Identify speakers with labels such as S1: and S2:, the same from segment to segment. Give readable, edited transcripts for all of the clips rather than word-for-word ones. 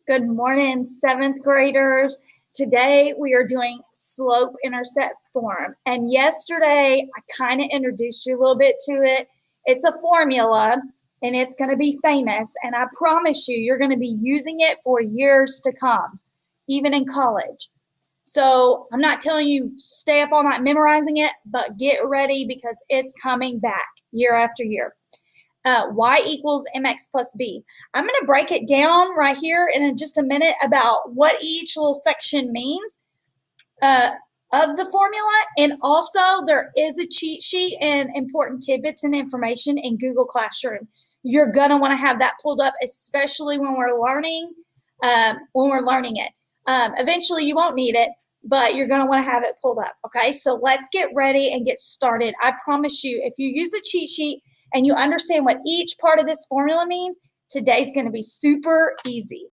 S1: Good morning, seventh graders. Today we are doing slope-intercept form. And yesterday I kind of introduced you a little bit to it. It's a formula and it's going to be famous. And I promise you, you're going to be using it for years to come, even in college. So I'm not telling you stay up all night memorizing it, but get ready because it's coming back year after year. Y equals mx plus b. I'm going to break it down right here in just a minute about what each little section means of the formula. And also there is a cheat sheet and important tidbits and information in Google Classroom. You're going to want to have that pulled up, especially when we're learning it. Eventually you won't need it, but you're going to want to have it pulled up. Okay, so let's get ready and get started. I promise you, if you use a cheat sheet and you understand what each part of this formula means, today's going to be super easy.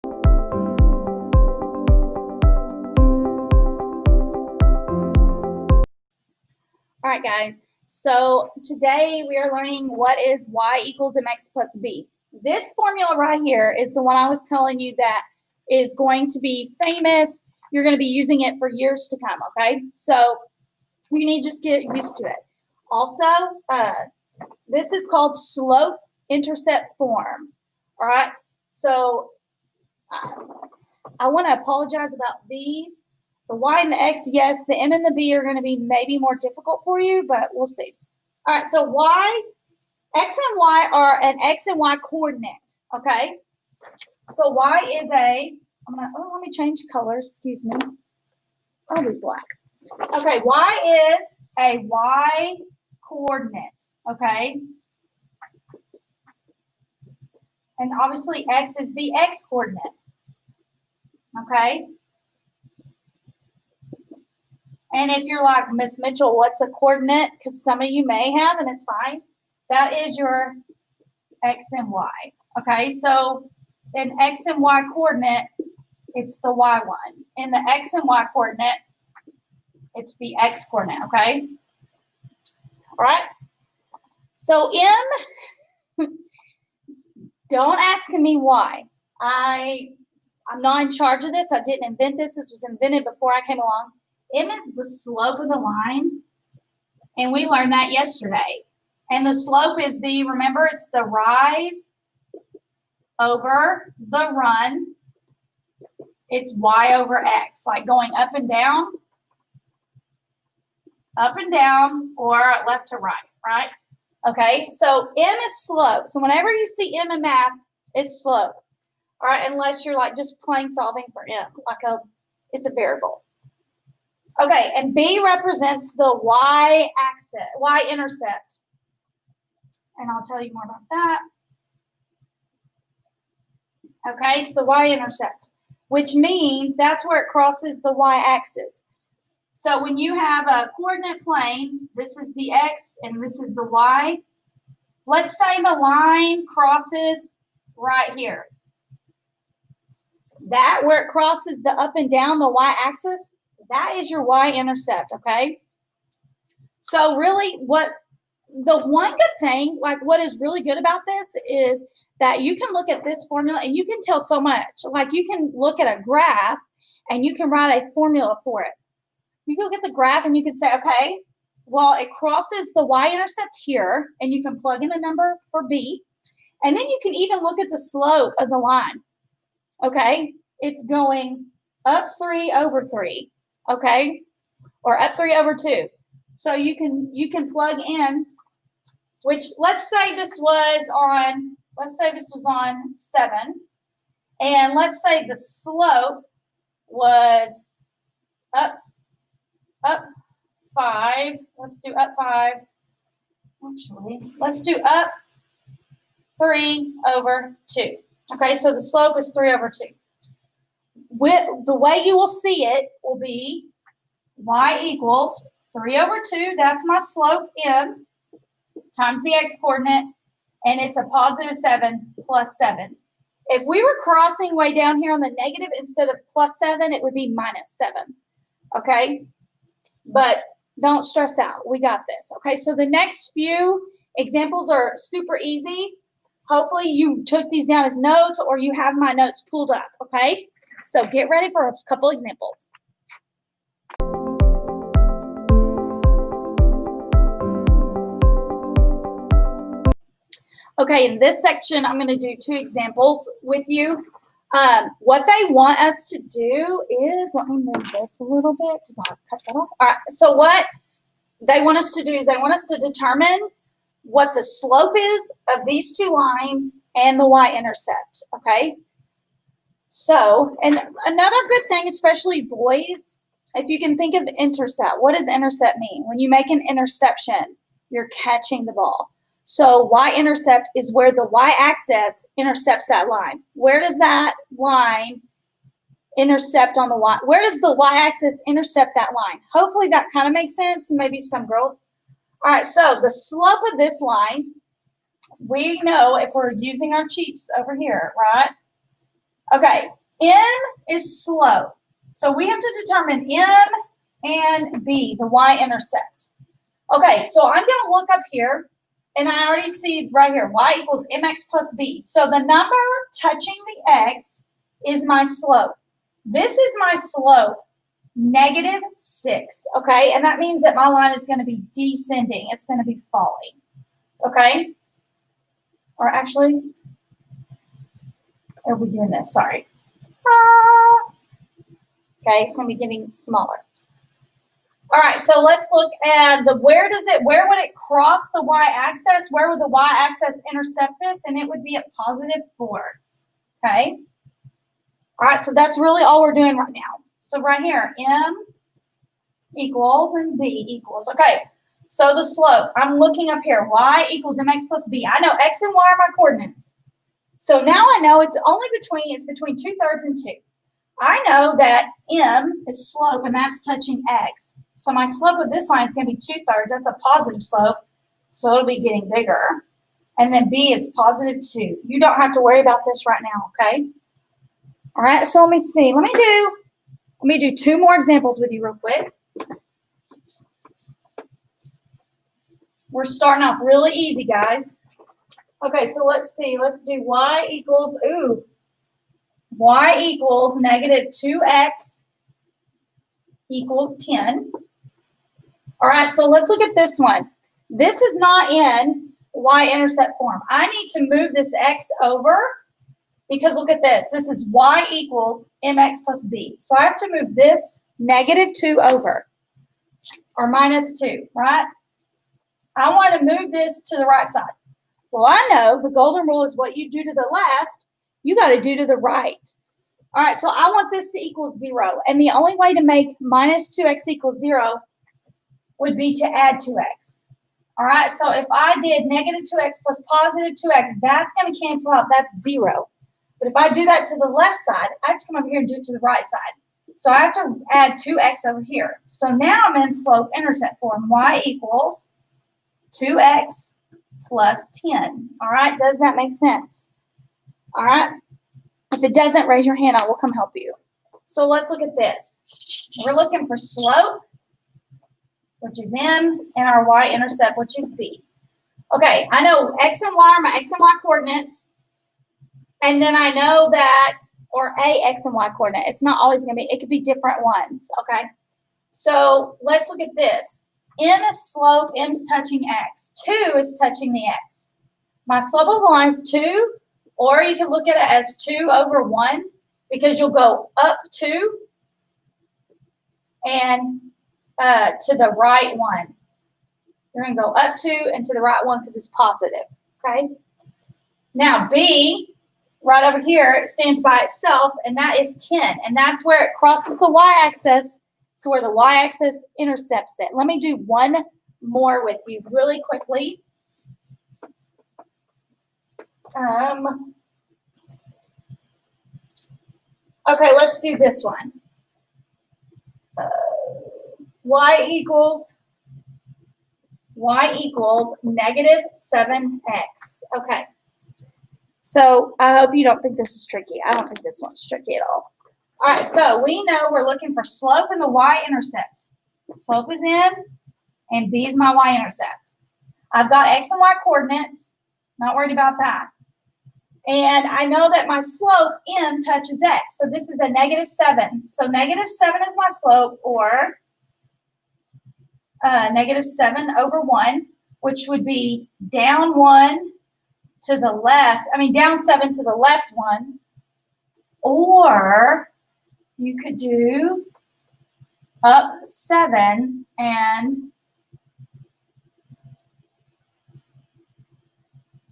S1: All right, guys. So today we are learning what is y equals mx plus b. This formula right here is the one I was telling you that is going to be famous. You're going to be using it for years to come, okay? So you need to just get used to it. Also, this is called slope-intercept form, all right? So I want to apologize about these. The y and the x, yes. The m and the b are going to be maybe more difficult for you, but we'll see. All right, so x and y are an x and y coordinate, okay? So y is let me change colors, excuse me. I'll do black. Okay, y is a y coordinate, okay? And obviously x is the x coordinate, okay? And if you're like, Miss Mitchell, what's a coordinate? Because some of you may have, and it's fine. That is your x and y, okay? So in x and y coordinate, it's the y one. In the x and y coordinate, it's the x coordinate, okay? All right? So don't ask me why. I'm not in charge of this. I didn't invent this. This was invented before I came along. M is the slope of the line, and we learned that yesterday. And the slope is remember, it's the rise over the run. It's y over x, like going up and down, or left to right, right? Okay, so m is slope. So whenever you see m in math, it's slope. All right, unless you're like just plain solving for m, it's a variable. Okay, and b represents the y-axis, y-intercept. And I'll tell you more about that. Okay, it's the y-intercept, which means that's where it crosses the y-axis. So when you have a coordinate plane, this is the x and this is the y. Let's say the line crosses right here. That where it crosses the up and down, the y-axis, that is your y-intercept, okay? So really the one good thing, like what is really good about this is that you can look at this formula and you can tell so much. Like you can look at a graph and you can write a formula for it. You can look at the graph and you can say, okay, well, it crosses the y-intercept here, and you can plug in a number for b. And then you can even look at the slope of the line, okay? It's going up 3 over 3, okay? Or up 3 over 2. So you can plug in, which let's say this was on 7, and let's say the slope was up 5. Let's do up 5. Actually, let's do up 3 over 2. Okay, so the slope is 3 over 2. The way you will see it will be y equals 3 over 2. That's my slope m times the x coordinate, and it's a positive 7 plus 7. If we were crossing way down here on the negative, instead of plus 7, it would be minus 7. Okay? But don't stress out. We got this. Okay, so the next few examples are super easy. Hopefully you took these down as notes or you have my notes pulled up, okay? So get ready for a couple examples. Okay, in this section, I'm going to do 2 examples with you. What they want us to do is, let me move this a little bit because I'll cut that off. All right, so what they want us to do is they want us to determine what the slope is of these 2 lines and the y-intercept, okay? So, and another good thing, especially boys, if you can think of intercept, what does intercept mean? When you make an interception, you're catching the ball. So y-intercept is where the y-axis intercepts that line. Where does that line intercept on the y? Where does the y-axis intercept that line? Hopefully that kind of makes sense, and maybe some girls. All right, so the slope of this line, we know if we're using our cheats over here, right? Okay, M is slope. So we have to determine M and B, the y-intercept. Okay, so I'm going to look up here, and I already see right here, y equals mx plus b. So the number touching the x is my slope. This is my slope, -6, okay? And that means that my line is going to be descending. It's going to be falling, okay? Or actually, are we doing this? Sorry. Okay, it's going to be getting smaller. All right, so let's look at where would it cross the y-axis? Where would the y-axis intercept this? And it would be at +4, okay? All right, so that's really all we're doing right now. So right here, M equals and B equals. Okay, so the slope, I'm looking up here, y equals mx plus b. I know x and y are my coordinates. So now I know it's between 2/3 and 2. I know that M is slope, and that's touching x. So my slope of this line is going to be 2/3. That's a positive slope, so it'll be getting bigger. And then B is +2. You don't have to worry about this right now, okay? All right, so let me see. Let me do 2 more examples with you real quick. We're starting off really easy, guys. Okay, so let's see. Let's do y equals -2x equals 10. All right, so let's look at this one. This is not in y-intercept form. I need to move this x over because look at this. This is y equals mx plus b. So I have to move this -2 over, or -2, right? I want to move this to the right side. Well, I know the golden rule is what you do to the left, you got to do to the right. All right, so I want this to equal 0. And the only way to make -2x equals 0 would be to add 2x. All right, so if I did -2x plus +2x, that's going to cancel out. That's 0. But if I do that to the left side, I have to come over here and do it to the right side. So I have to add 2x over here. So now I'm in slope-intercept form. Y equals 2x plus 10. All right, does that make sense? All right. If it doesn't, raise your hand. I will come help you. So let's look at this. We're looking for slope, which is M, and our y-intercept, which is B. Okay, I know x and y are my x and y coordinates. And then I know that, or a x and y coordinate. It's not always going to be, it could be different ones, okay? So let's look at this. M is slope, M's touching x. 2 is touching the x. My slope of the line is 2, or you can look at it as 2 over 1, because you'll go up 2 and to the right 1. You're going to go up 2 and to the right 1 because it's positive, okay? Now B, right over here, it stands by itself, and that is 10, and that's where it crosses the y-axis, so where the y-axis intercepts it. Let me do one more with you really quickly. Okay, let's do this one. Y equals -7x. Okay. So I hope you don't think this is tricky. I don't think this one's tricky at all. All right, so we know we're looking for slope and the y-intercept. Slope is M, and B is my y-intercept. I've got x and y coordinates. Not worried about that. And I know that my slope, m, touches x. So this is a -7. So -7 is my slope, or -7 over 1, which would be down 1 to the left. I mean, down 7 to the left 1. Or you could do up 7 and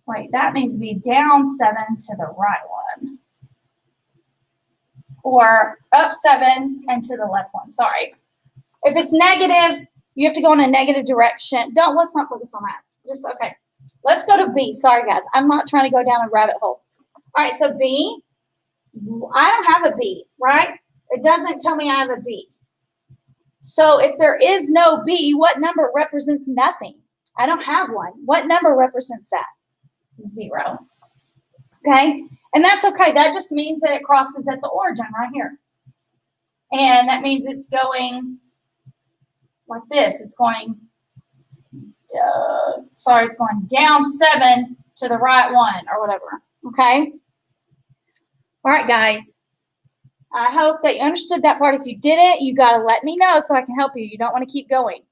S1: wait, that needs to be down 7 to the right 1. Or up 7 and to the left 1. Sorry. If it's negative, you have to go in a negative direction. Let's not focus on that. Just, okay. Let's go to B. Sorry, guys. I'm not trying to go down a rabbit hole. All right, so B, I don't have a B, right? It doesn't tell me I have a B. So if there is no B, what number represents nothing? I don't have one. What number represents that? 0. Okay? And that's okay. That just means that it crosses at the origin right here. And that means it's going like this. It's going, it's going down 7 to the right 1 or whatever. Okay? All right, guys. I hope that you understood that part. If you didn't, you got to let me know so I can help you. You don't want to keep going.